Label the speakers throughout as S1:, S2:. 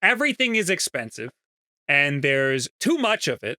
S1: everything is expensive and there's too much of it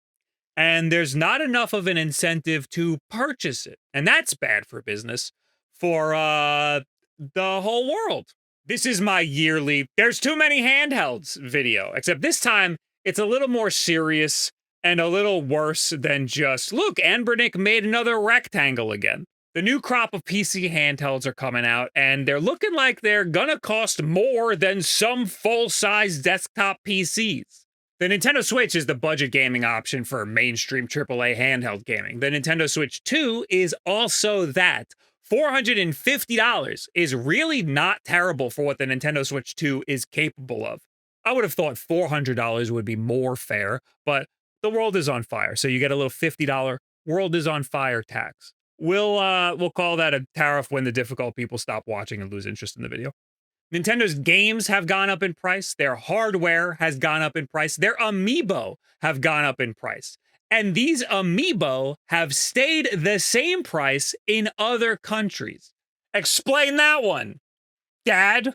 S1: and there's not enough of an incentive to purchase it. And that's bad for business for the whole world. This is my yearly "there's too many handhelds" video, except this time it's a little more serious and a little worse than just, look, Anbernick made another rectangle again. The new crop of PC handhelds are coming out, and they're looking like they're gonna cost more than some full-size desktop PCs. The Nintendo Switch is the budget gaming option for mainstream AAA handheld gaming. The Nintendo Switch 2 is also that. $450 is really not terrible for what the Nintendo Switch 2 is capable of. I would have thought $400 would be more fair, but the world is on fire, so you get a little $50 world is on fire tax. We'll call that a tariff when the difficult people stop watching and lose interest in the video. Nintendo's games have gone up in price. Their hardware has gone up in price. Their amiibo have gone up in price. And these amiibo have stayed the same price in other countries. Explain that one, Dad.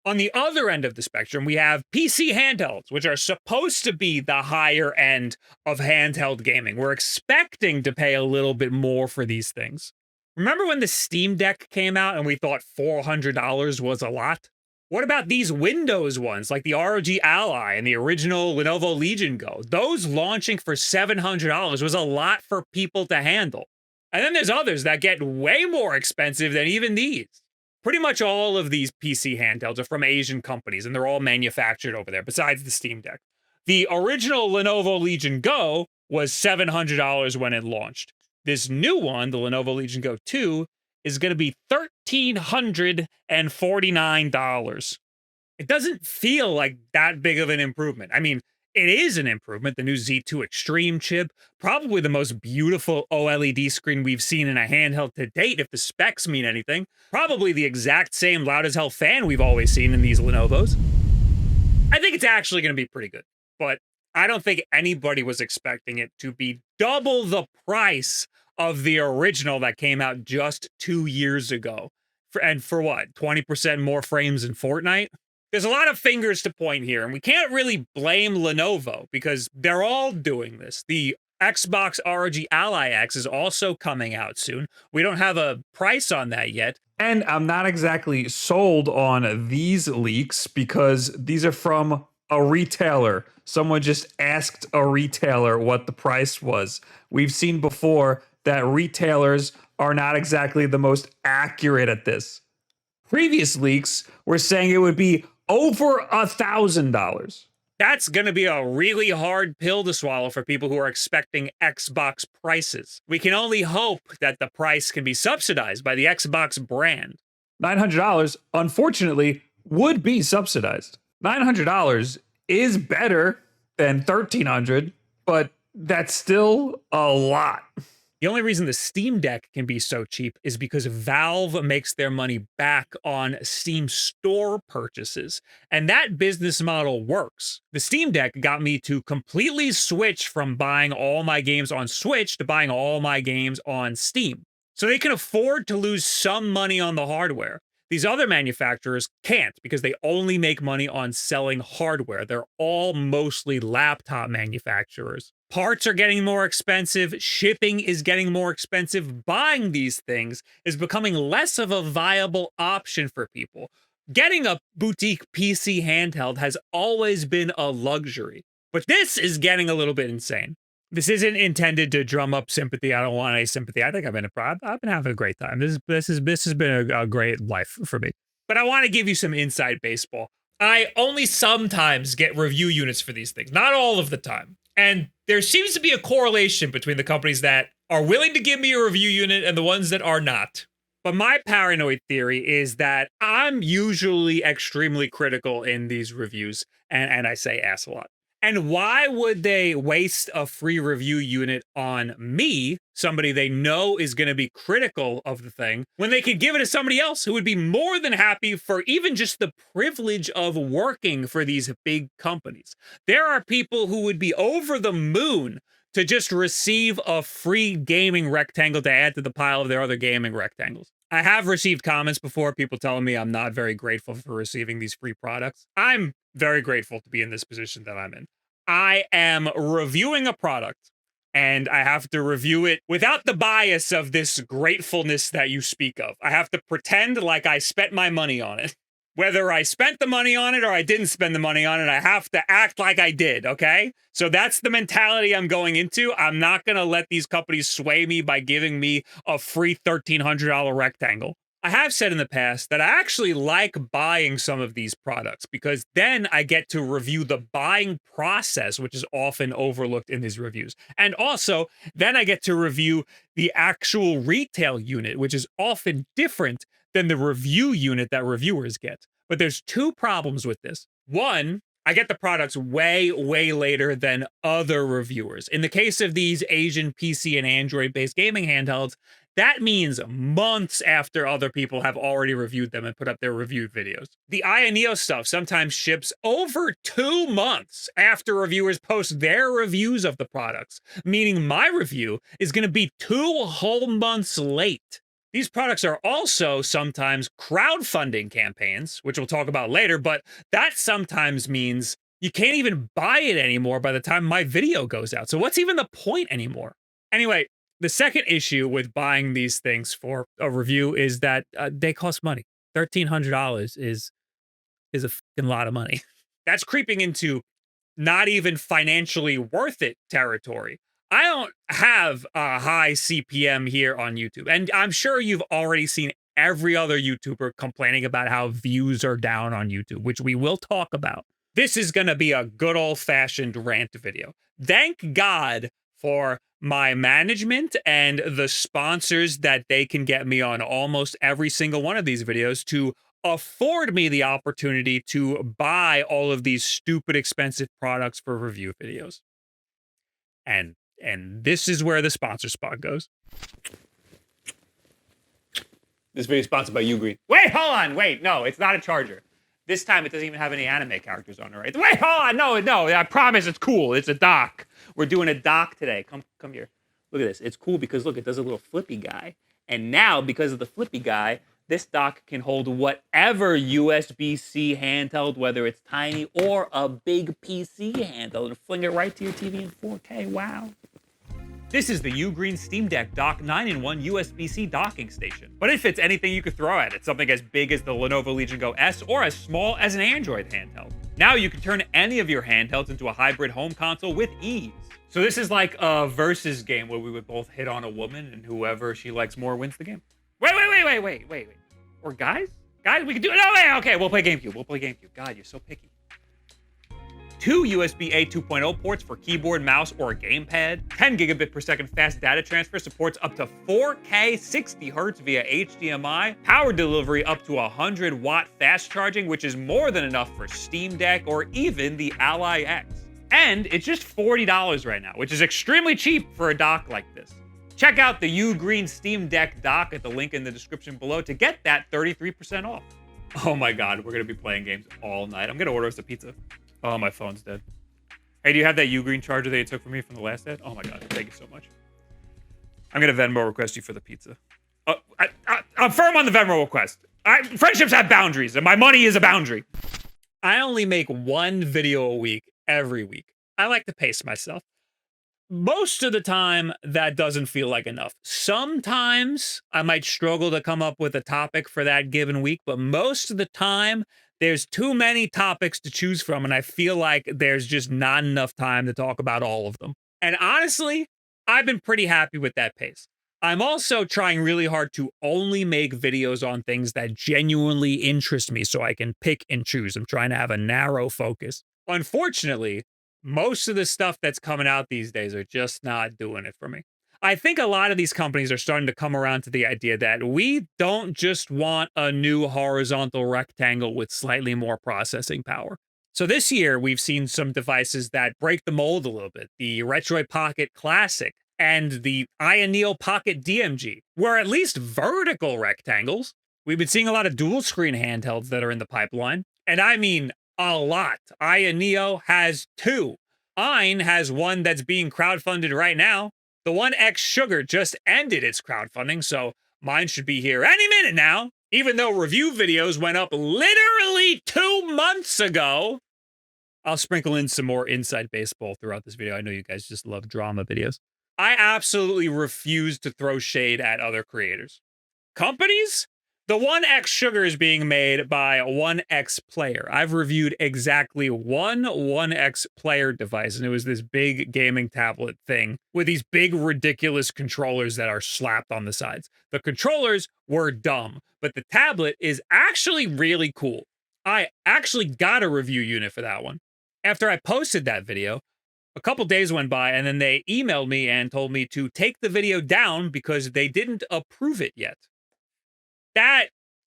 S1: On the other end of the spectrum, we have PC handhelds, which are supposed to be the higher end of handheld gaming. We're expecting to pay a little bit more for these things. Remember when the Steam Deck came out and we thought $400 was a lot? What about these Windows ones, like the ROG Ally and the original Lenovo Legion Go? Those launching for $700 was a lot for people to handle. And then there's others that get way more expensive than even these. Pretty much all of these PC handhelds are from Asian companies, and they're all manufactured over there, besides the Steam Deck. The original Lenovo Legion Go was $700 when it launched. This new one, the Lenovo Legion Go 2, is going to be $1,349. It doesn't feel like that big of an improvement. I mean, it is an improvement. The new Z2 Extreme chip, probably the most beautiful OLED screen we've seen in a handheld to date, if the specs mean anything. Probably the exact same loud as hell fan we've always seen in these Lenovo's. I think it's actually going to be pretty good, but I don't think anybody was expecting it to be double the price of the original that came out just 2 years ago. For what, 20% more frames in Fortnite? There's a lot of fingers to point here, and we can't really blame Lenovo because they're all doing this. The Xbox ROG Ally X is also coming out soon. We don't have a price on that yet.
S2: And I'm not exactly sold on these leaks because these are from a retailer. Someone just asked a retailer what the price was. We've seen before that retailers are not exactly the most accurate at this. Previous leaks were saying it would be over $1,000.
S1: That's going to be a really hard pill to swallow for people who are expecting Xbox prices. We can only hope that the price can be subsidized by the Xbox brand.
S2: $900, unfortunately, would be subsidized. $900 is better than $1,300, but that's still a lot.
S1: The only reason the Steam Deck can be so cheap is because Valve makes their money back on Steam store purchases, and that business model works. The Steam Deck got me to completely switch from buying all my games on Switch to buying all my games on Steam. So they can afford to lose some money on the hardware. These other manufacturers can't because they only make money on selling hardware. They're all mostly laptop manufacturers. Parts are getting more expensive, shipping is getting more expensive, buying these things is becoming less of a viable option for people. Getting a boutique PC handheld has always been a luxury, but this is getting a little bit insane. This isn't intended to drum up sympathy. I don't want any sympathy. I think I've been having a great time. This has been a great life for me. But I want to give you some inside baseball. I only sometimes get review units for these things, not all of the time. And there seems to be a correlation between the companies that are willing to give me a review unit and the ones that are not. But my paranoid theory is that I'm usually extremely critical in these reviews, and I say ass a lot. And why would they waste a free review unit on me, somebody they know is going to be critical of the thing, when they could give it to somebody else who would be more than happy for even just the privilege of working for these big companies? There are people who would be over the moon to just receive a free gaming rectangle to add to the pile of their other gaming rectangles. I have received comments before, people telling me I'm not very grateful for receiving these free products. I'm very grateful to be in this position that I'm in. I am reviewing a product, and I have to review it without the bias of this gratefulness that you speak of. I have to pretend like I spent my money on it. Whether I spent the money on it or I didn't spend the money on it, I have to act like I did, okay? So that's the mentality I'm going into. I'm not going to let these companies sway me by giving me a free $1,300 rectangle. I have said in the past that I actually like buying some of these products because then I get to review the buying process, which is often overlooked in these reviews. And also, then I get to review the actual retail unit, which is often different than the review unit that reviewers get. But there's two problems with this. One, I get the products way, way later than other reviewers. In the case of these Asian PC and Android-based gaming handhelds, that means months after other people have already reviewed them and put up their review videos. The Ioneo stuff sometimes ships over 2 months after reviewers post their reviews of the products, meaning my review is going to be 2 whole months late. These products are also sometimes crowdfunding campaigns, which we'll talk about later, but that sometimes means you can't even buy it anymore by the time my video goes out. So what's even the point anymore? Anyway, the second issue with buying these things for a review is that they cost money. $1,300 is a fucking lot of money. That's creeping into not even financially worth it territory. I don't have a high CPM here on YouTube, and I'm sure you've already seen every other YouTuber complaining about how views are down on YouTube, which we will talk about. This is going to be a good old-fashioned rant video. Thank God for my management and the sponsors that they can get me on almost every single one of these videos to afford me the opportunity to buy all of these stupid expensive products for review videos. And this is where the sponsor spot goes. This video is sponsored by Ugreen. Wait, hold on. Wait, no, it's not a charger. This time it doesn't even have any anime characters on it, right? Wait, hold on. No, I promise it's cool. It's a dock. We're doing a dock today. Come here. Look at this. It's cool because, look, it does a little flippy guy. And now, because of the flippy guy, this dock can hold whatever USB-C handheld, whether it's tiny or a big PC handheld, and fling it right to your TV in 4K. Wow. This is the Ugreen Steam Deck Dock 9-in-1 USB-C docking station. But it fits anything you could throw at it, something as big as the Lenovo Legion Go S or as small as an Android handheld. Now you can turn any of your handhelds into a hybrid home console with ease. So this is like a versus game where we would both hit on a woman and whoever she likes more wins the game. Wait. Or guys? Guys, we can do it. No, wait, okay, we'll play GameCube. God, you're so picky. 2 USB-A 2.0 ports for keyboard, mouse, or gamepad. 10 gigabit per second fast data transfer, supports up to 4K 60 Hz via HDMI. Power delivery up to 100 watt fast charging, which is more than enough for Steam Deck or even the Ally X. And it's just $40 right now, which is extremely cheap for a dock like this. Check out the Ugreen Steam Deck dock at the link in the description below to get that 33% off. Oh my God, we're gonna be playing games all night. I'm gonna order us a pizza. Oh, my phone's dead. Hey, do you have that Ugreen charger that you took from me from the last ad? Oh my God, thank you so much. I'm gonna Venmo request you for the pizza. I'm firm on the Venmo request. Friendships have boundaries, and my money is a boundary. I only make 1 video a week, every week. I like to pace myself. Most of the time, that doesn't feel like enough. Sometimes I might struggle to come up with a topic for that given week, but most of the time, there's too many topics to choose from, and I feel like there's just not enough time to talk about all of them. And honestly, I've been pretty happy with that pace. I'm also trying really hard to only make videos on things that genuinely interest me so I can pick and choose. I'm trying to have a narrow focus. Unfortunately, most of the stuff that's coming out these days are just not doing it for me. I think a lot of these companies are starting to come around to the idea that we don't just want a new horizontal rectangle with slightly more processing power. So this year, we've seen some devices that break the mold a little bit. The Retroid Pocket Classic and the Ioneo Pocket DMG were at least vertical rectangles. We've been seeing a lot of dual screen handhelds that are in the pipeline. And I mean a lot. Ioneo has 2. Ein has one that's being crowdfunded right now. The 1X Sugar just ended its crowdfunding, so mine should be here any minute now. Even though review videos went up literally 2 months ago, I'll sprinkle in some more inside baseball throughout this video. I know you guys just love drama videos. I absolutely refuse to throw shade at other creators. Companies? The 1X sugar is being made by 1X player. I've reviewed exactly one 1X player device, and it was this big gaming tablet thing with these big, ridiculous controllers that are slapped on the sides. The controllers were dumb, but the tablet is actually really cool. I actually got a review unit for that one. After I posted that video, a couple days went by, and then they emailed me and told me to take the video down because they didn't approve it yet. That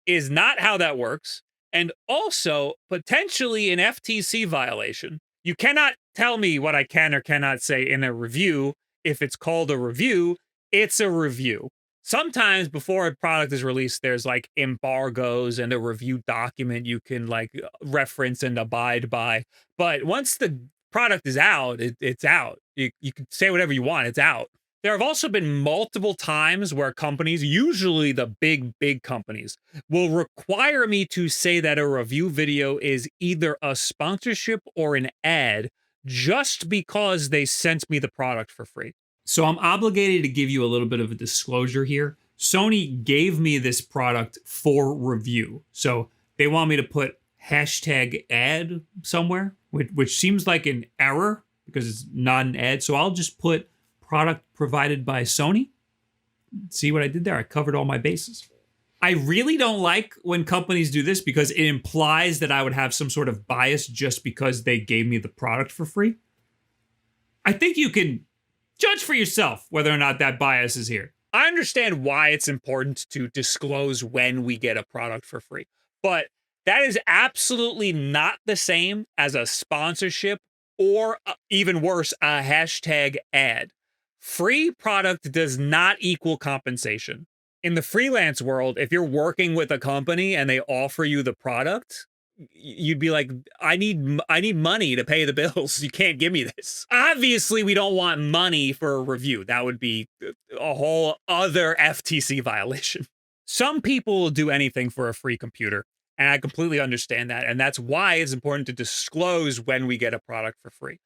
S1: is not how that works, and also potentially an FTC violation. You cannot tell me what I can or cannot say in a review. If it's called a review, it's a review. Sometimes before a product is released, there's like embargoes and a review document you can like reference and abide by. But once the product is out, it's out. You can say whatever you want, it's out. There have also been multiple times where companies, usually the big companies, will require me to say that a review video is either a sponsorship or an ad just because they sent me the product for free. So I'm obligated to give you a little bit of a disclosure here. Sony gave me this product for review. So they want me to put hashtag ad somewhere, which seems like an error because it's not an ad. So I'll just put product provided by Sony. See what I did there? I covered all my bases. I really don't like when companies do this because it implies that I would have some sort of bias just because they gave me the product for free. I think you can judge for yourself whether or not that bias is here. I understand why it's important to disclose when we get a product for free, but that is absolutely not the same as a sponsorship or even worse, a hashtag ad. Free product does not equal compensation. In the freelance world, if you're working with a company and they offer you the product, you'd be like, I need money to pay the bills. You can't give me this. Obviously, we don't want money for a review. That would be a whole other FTC violation. Some people will do anything for a free computer, and I completely understand that. And that's why it's important to disclose when we get a product for free.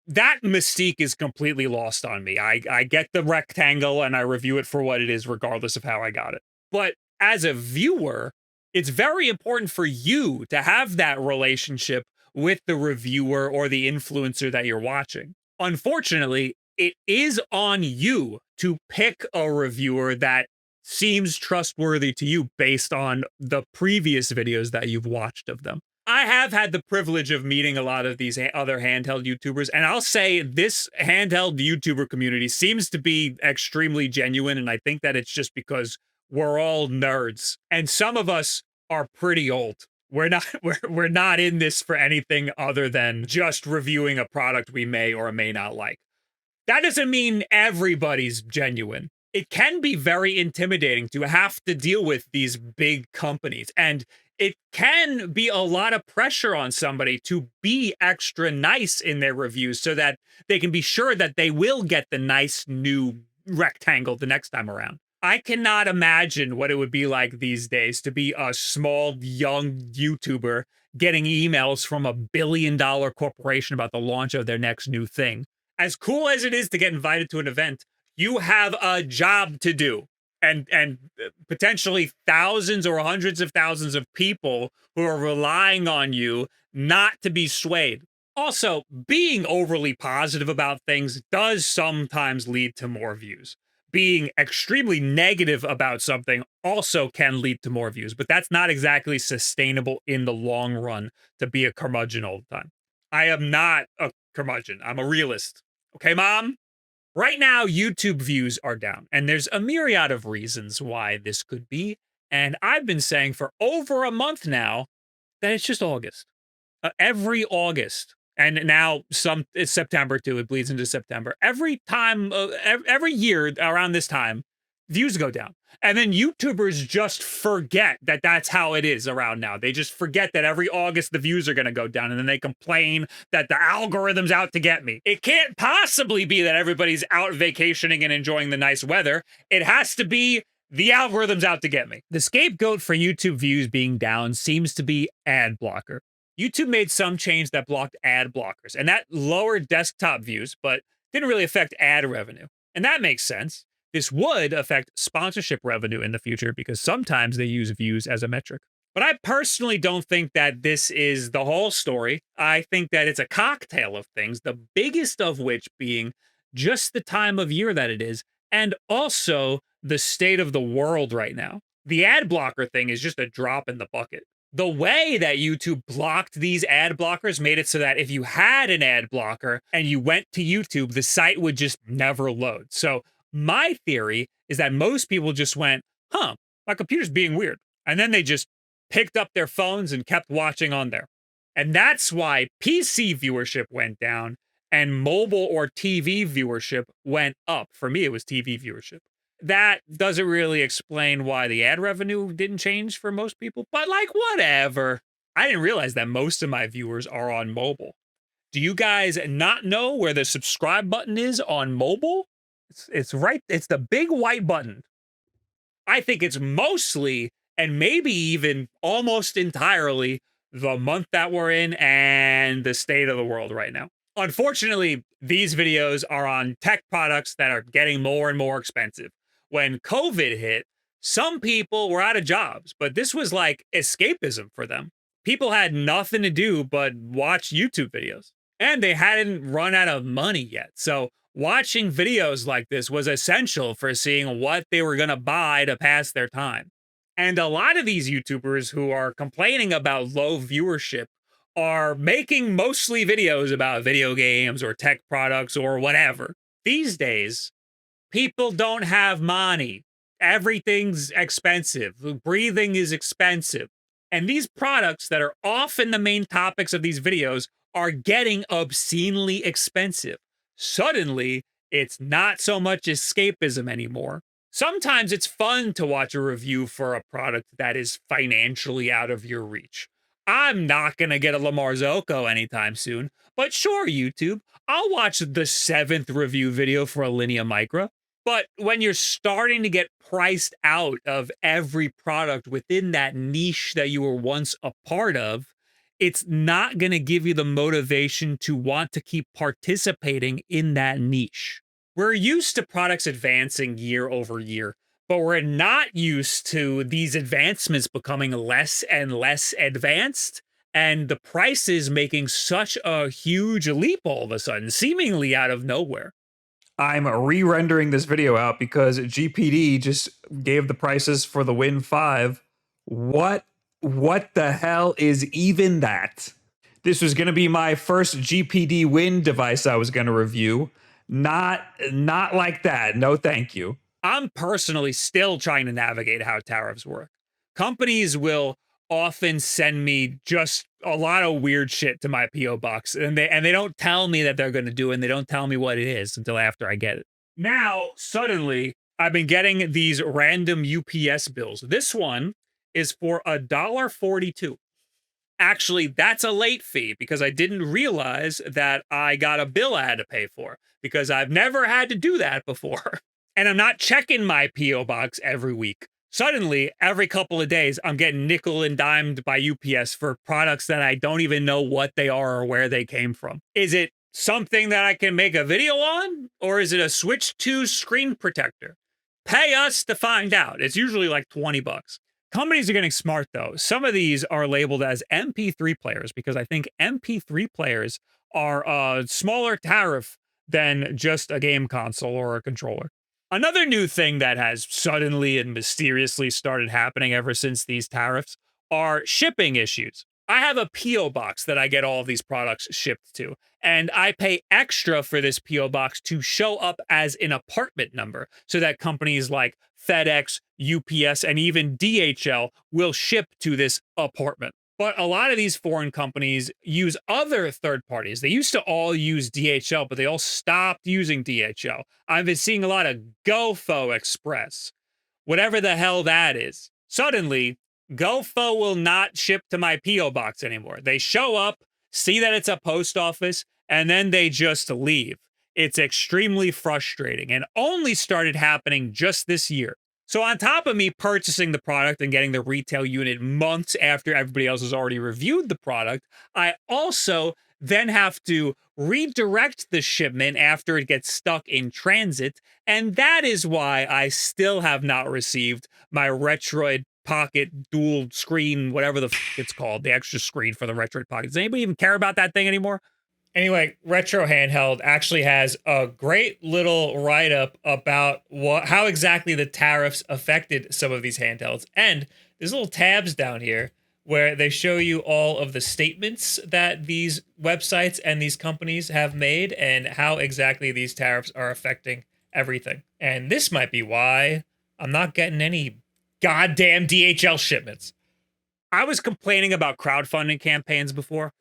S1: That mystique is completely lost on me. I get the rectangle and I review it for what it is, regardless of how I got it. But as a viewer, it's very important for you to have that relationship with the reviewer or the influencer that you're watching. Unfortunately, it is on you to pick a reviewer that seems trustworthy to you based on the previous videos that you've watched of them. I have had the privilege of meeting a lot of these other handheld YouTubers, and I'll say this handheld YouTuber community seems to be extremely genuine, and I think that it's just because we're all nerds, and some of us are pretty old. We're not in this for anything other than just reviewing a product we may or may not like. That doesn't mean everybody's genuine. It can be very intimidating to have to deal with these big companies, and it can be a lot of pressure on somebody to be extra nice in their reviews so that they can be sure that they will get the nice new rectangle the next time around. I cannot imagine what it would be like these days to be a small, young YouTuber getting emails from a billion-dollar corporation about the launch of their next new thing. As cool as it is to get invited to an event, you have a job to do. And potentially thousands or hundreds of thousands of people who are relying on you not to be swayed. Also, being overly positive about things does sometimes lead to more views. Being extremely negative about something also can lead to more views, but that's not exactly sustainable in the long run to be a curmudgeon all the time. I am not a curmudgeon. I'm a realist. Okay, Mom? Right now, YouTube views are down, and there's a myriad of reasons why this could be, and I've been saying for over a month now that it's just August. Every August, and now it's September too, it bleeds into September. Every time, every year around this time, views go down. And then YouTubers just forget that that's how it is around now. They just forget that every August the views are going to go down, and then they complain that the algorithm's out to get me. It can't possibly be that everybody's out vacationing and enjoying the nice weather. It has to be the algorithm's out to get me. The scapegoat for YouTube views being down seems to be ad blocker. YouTube made some change that blocked ad blockers, and that lowered desktop views, but didn't really affect ad revenue. And that makes sense. This would affect sponsorship revenue in the future because sometimes they use views as a metric. But I personally don't think that this is the whole story. I think that it's a cocktail of things, the biggest of which being just the time of year that it is, and also the state of the world right now. The ad blocker thing is just a drop in the bucket. The way that YouTube blocked these ad blockers made it so that if you had an ad blocker and you went to YouTube, the site would just never load. So my theory is that most people just went, huh, my computer's being weird. And then they just picked up their phones and kept watching on there. And that's why PC viewership went down and mobile or TV viewership went up. For me, it was TV viewership. That doesn't really explain why the ad revenue didn't change for most people, but like, whatever. I didn't realize that most of my viewers are on mobile. Do you guys not know where the subscribe button is on mobile? It's right, it's the big white button. I think it's mostly, and maybe even almost entirely, the month that we're in and the state of the world right now. Unfortunately, these videos are on tech products that are getting more and more expensive. When COVID hit, some people were out of jobs, but this was like escapism for them. People had nothing to do but watch YouTube videos, and they hadn't run out of money yet. So watching videos like this was essential for seeing what they were going to buy to pass their time. And a lot of these YouTubers who are complaining about low viewership are making mostly videos about video games or tech products or whatever. These days, people don't have money. Everything's expensive. Breathing is expensive. And these products that are often the main topics of these videos are getting obscenely expensive. Suddenly, it's not so much escapism anymore. Sometimes it's fun to watch a review for a product that is financially out of your reach. I'm not going to get a Lamar Zocco anytime soon, but sure, YouTube, I'll watch the 7th review video for a Linea Micra. But when you're starting to get priced out of every product within that niche that you were once a part of, it's not going to give you the motivation to want to keep participating in that niche. We're used to products advancing year over year, but we're not used to these advancements becoming less and less advanced, and the prices making such a huge leap all of a sudden, seemingly out of nowhere.
S2: I'm re-rendering this video out because GPD just gave the prices for the Win 5. What the hell is even that? This was going to be my first GPD Win device I was going to review. Not like that. No, thank you.
S1: I'm personally still trying to navigate how tariffs work. Companies will often send me just a lot of weird shit to my PO box, and they don't tell me that they're going to do it, and they don't tell me what it is until after I get it. Now, suddenly, I've been getting these random UPS bills. This one is for $1.42. Actually, that's a late fee because I didn't realize that I got a bill I had to pay for because I've never had to do that before. And I'm not checking my PO box every week. Suddenly, every couple of days, I'm getting nickel and dimed by UPS for products that I don't even know what they are or where they came from. Is it something that I can make a video on? Or is it a Switch 2 screen protector? Pay us to find out. It's usually like 20 bucks. Companies are getting smart, though. Some of these are labeled as MP3 players because I think MP3 players are a smaller tariff than just a game console or a controller. Another new thing that has suddenly and mysteriously started happening ever since these tariffs are shipping issues. I have a P.O. box that I get all of these products shipped to, and I pay extra for this P.O. box to show up as an apartment number so that companies like FedEx, UPS, and even DHL will ship to this apartment. But a lot of these foreign companies use other third parties. They used to all use DHL, but they all stopped using DHL. I've been seeing a lot of GoFo Express, whatever the hell that is. Suddenly, GoFo will not ship to my P.O. box anymore. They show up, see that it's a post office, and then they just leave. It's extremely frustrating and only started happening just this year. So on top of me purchasing the product and getting the retail unit months after everybody else has already reviewed the product, I also then have to redirect the shipment after it gets stuck in transit. And that is why I still have not received my Retroid Pocket dual screen, whatever the it's called, the extra screen for the Retroid Pocket. Does anybody even care about that thing anymore? Anyway, Retro Handheld actually has a great little write-up about how exactly the tariffs affected some of these handhelds. And there's little tabs down here where they show you all of the statements that these websites and these companies have made and how exactly these tariffs are affecting everything. And this might be why I'm not getting any goddamn DHL shipments. I was complaining about crowdfunding campaigns before.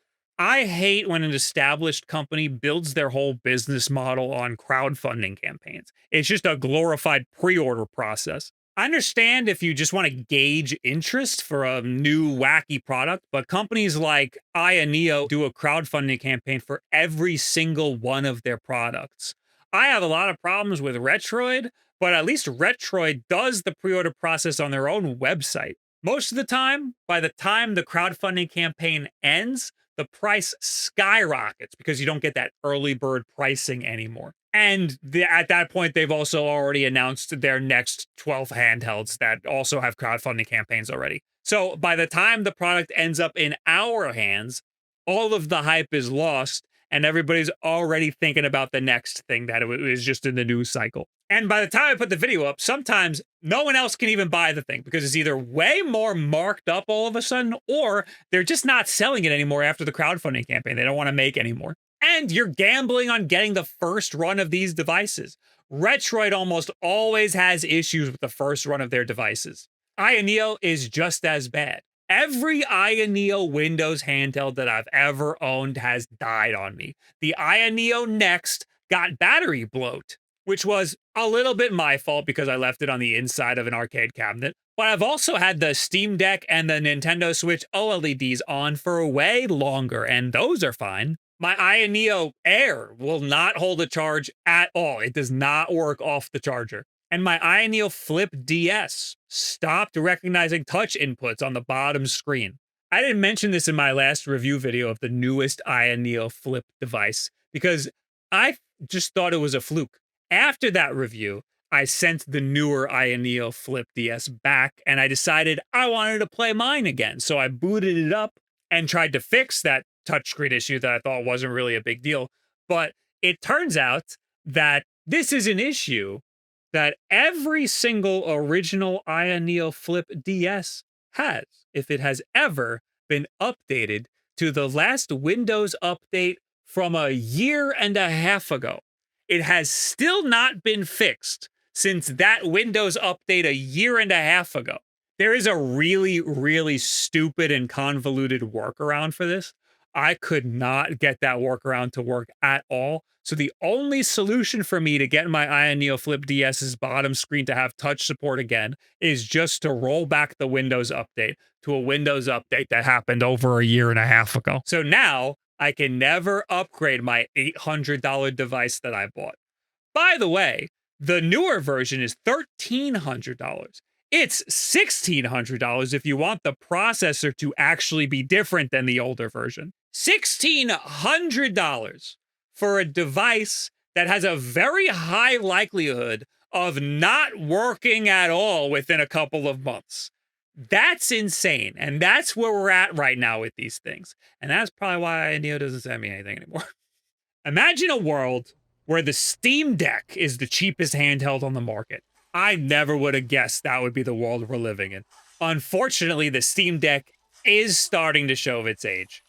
S1: I hate when an established company builds their whole business model on crowdfunding campaigns. It's just a glorified pre-order process. I understand if you just want to gauge interest for a new wacky product, but companies like Neo do a crowdfunding campaign for every single one of their products. I have a lot of problems with Retroid, but at least Retroid does the pre-order process on their own website. Most of the time, by the time the crowdfunding campaign ends, the price skyrockets because you don't get that early bird pricing anymore. And at that point, they've also already announced their next 12 handhelds that also have crowdfunding campaigns already. So by the time the product ends up in our hands, all of the hype is lost and everybody's already thinking about the next thing that it was just in the news cycle. And by the time I put the video up, sometimes no one else can even buy the thing because it's either way more marked up all of a sudden, or they're just not selling it anymore after the crowdfunding campaign. They don't want to make anymore. And you're gambling on getting the first run of these devices. Retroid almost always has issues with the first run of their devices. Neo is just as bad. Every Neo Windows handheld that I've ever owned has died on me. The Neo Next got battery bloat, which was a little bit my fault because I left it on the inside of an arcade cabinet. But I've also had the Steam Deck and the Nintendo Switch OLEDs on for way longer, and those are fine. My Neo Air will not hold a charge at all. It does not work off the charger. And my Neo Flip DS stopped recognizing touch inputs on the bottom screen. I didn't mention this in my last review video of the newest Neo Flip device because I just thought it was a fluke. After that review, I sent the newer Neo Flip DS back and I decided I wanted to play mine again. So I booted it up and tried to fix that touchscreen issue that I thought wasn't really a big deal. But it turns out that this is an issue that every single original Neo Flip DS has, if it has ever been updated to the last Windows update from a year and a half ago. It has still not been fixed since that Windows update a year and a half ago. There is a really, really stupid and convoluted workaround for this. I could not get that workaround to work at all. So the only solution for me to get my Neo Flip DS's bottom screen to have touch support again is just to roll back the Windows update to a Windows update that happened over a year and a half ago. So now I can never upgrade my $800 device that I bought. By the way, the newer version is $1,300. It's $1,600 if you want the processor to actually be different than the older version. $1,600 for a device that has a very high likelihood of not working at all within a couple of months. That's insane. And that's where we're at right now with these things. And that's probably why Neo doesn't send me anything anymore. Imagine a world where the Steam Deck is the cheapest handheld on the market. I never would have guessed that would be the world we're living in. Unfortunately, the Steam Deck is starting to show its age.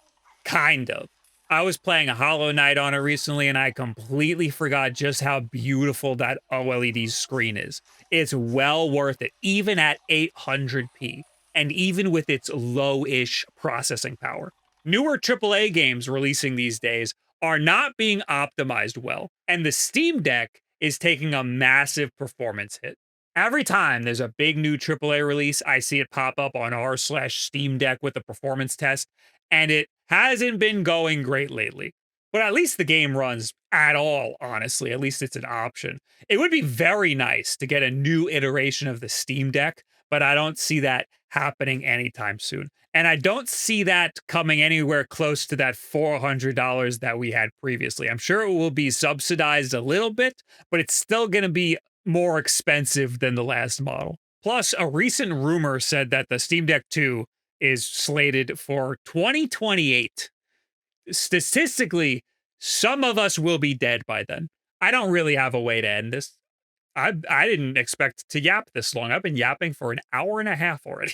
S1: Kind of. I was playing a Hollow Knight on it recently, and I completely forgot just how beautiful that OLED screen is. It's well worth it, even at 800p, and even with its low-ish processing power. Newer AAA games releasing these days are not being optimized well, and the Steam Deck is taking a massive performance hit. Every time there's a big new AAA release, I see it pop up on r/Steam Deck with a performance test, and it hasn't been going great lately. But at least the game runs at all, honestly. At least it's an option. It would be very nice to get a new iteration of the Steam Deck, but I don't see that happening anytime soon. And I don't see that coming anywhere close to that $400 that we had previously. I'm sure it will be subsidized a little bit, but it's still going to be more expensive than the last model. Plus, a recent rumor said that the Steam Deck 2 is slated for 2028. Statistically, some of us will be dead by then. I don't really have a way to end this. I didn't expect to yap this long. I've been yapping for an hour and a half already.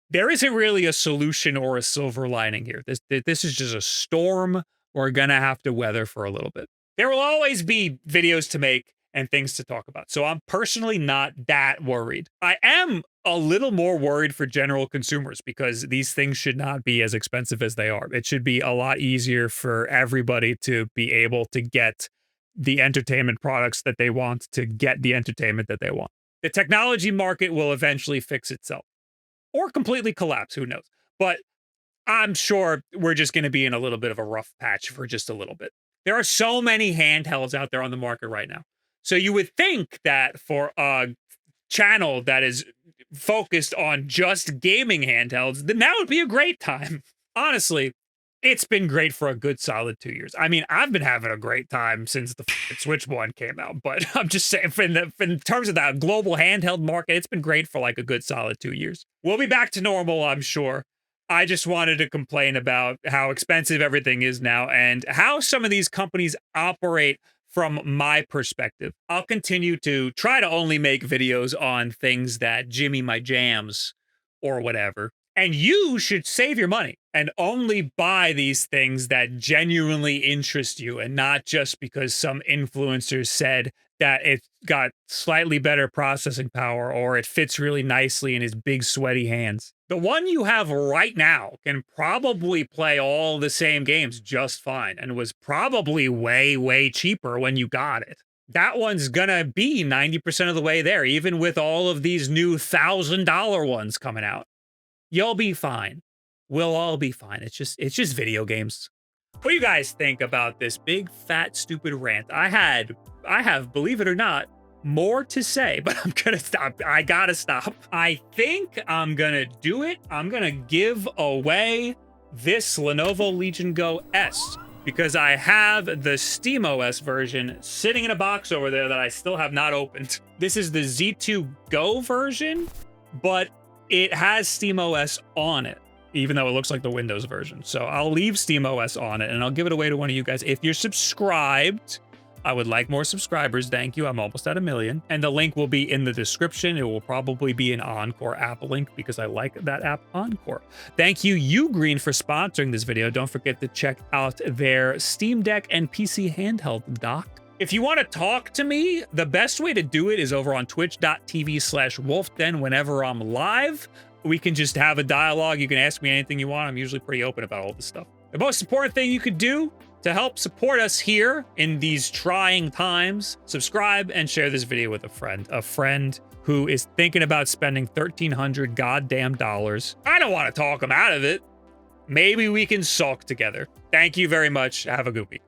S1: There isn't really a solution or a silver lining here. This is just a storm we're gonna have to weather for a little bit. There will always be videos to make and things to talk about. So I'm personally not that worried. I am a little more worried for general consumers because these things should not be as expensive as they are. It should be a lot easier for everybody to be able to get the entertainment products that they want, to get the entertainment that they want. The technology market will eventually fix itself or completely collapse. Who knows? But I'm sure we're just going to be in a little bit of a rough patch for just a little bit. There are so many handhelds out there on the market right now. So you would think that for a channel that is focused on just gaming handhelds, then that would be a great time. Honestly, it's been great for a good solid 2 years. I mean, I've been having a great time since the Switch 1 came out, but I'm just saying, in terms of that global handheld market, it's been great for like a good solid 2 years. We'll be back to normal, I'm sure. I just wanted to complain about how expensive everything is now and how some of these companies operate from my perspective. I'll continue to try to only make videos on things that Jimmy my jams or whatever. And you should save your money and only buy these things that genuinely interest you and not just because some influencer said that it's got slightly better processing power or it fits really nicely in his big sweaty hands. The one you have right now can probably play all the same games just fine and was probably way, way cheaper when you got it. That one's gonna be 90% of the way there, even with all of these new $1,000 ones coming out. You'll be fine. We'll all be fine. It's just video games. What do you guys think about this big, fat, stupid rant? I have, believe it or not, more to say, but I'm gonna stop. I gotta stop. I think I'm gonna do it. I'm gonna give away this Lenovo Legion Go S because I have the SteamOS version sitting in a box over there that I still have not opened. This is the Z2 Go version, but it has SteamOS on it, even though it looks like the Windows version. So I'll leave SteamOS on it and I'll give it away to one of you guys. If you're subscribed, I would like more subscribers. Thank you. I'm almost at 1 million. And the link will be in the description. It will probably be an Encore app link because I like that app, Encore. Thank you, Ugreen, for sponsoring this video. Don't forget to check out their Steam Deck and PC handheld dock. If you want to talk to me, the best way to do it is over on twitch.tv/Wulff. Then whenever I'm live, we can just have a dialogue. You can ask me anything you want. I'm usually pretty open about all this stuff. The most important thing you could do to help support us here in these trying times, subscribe and share this video with a friend who is thinking about spending $1,300 goddamn dollars. I don't want to talk him out of it. Maybe we can sulk together. Thank you very much. Have a good week.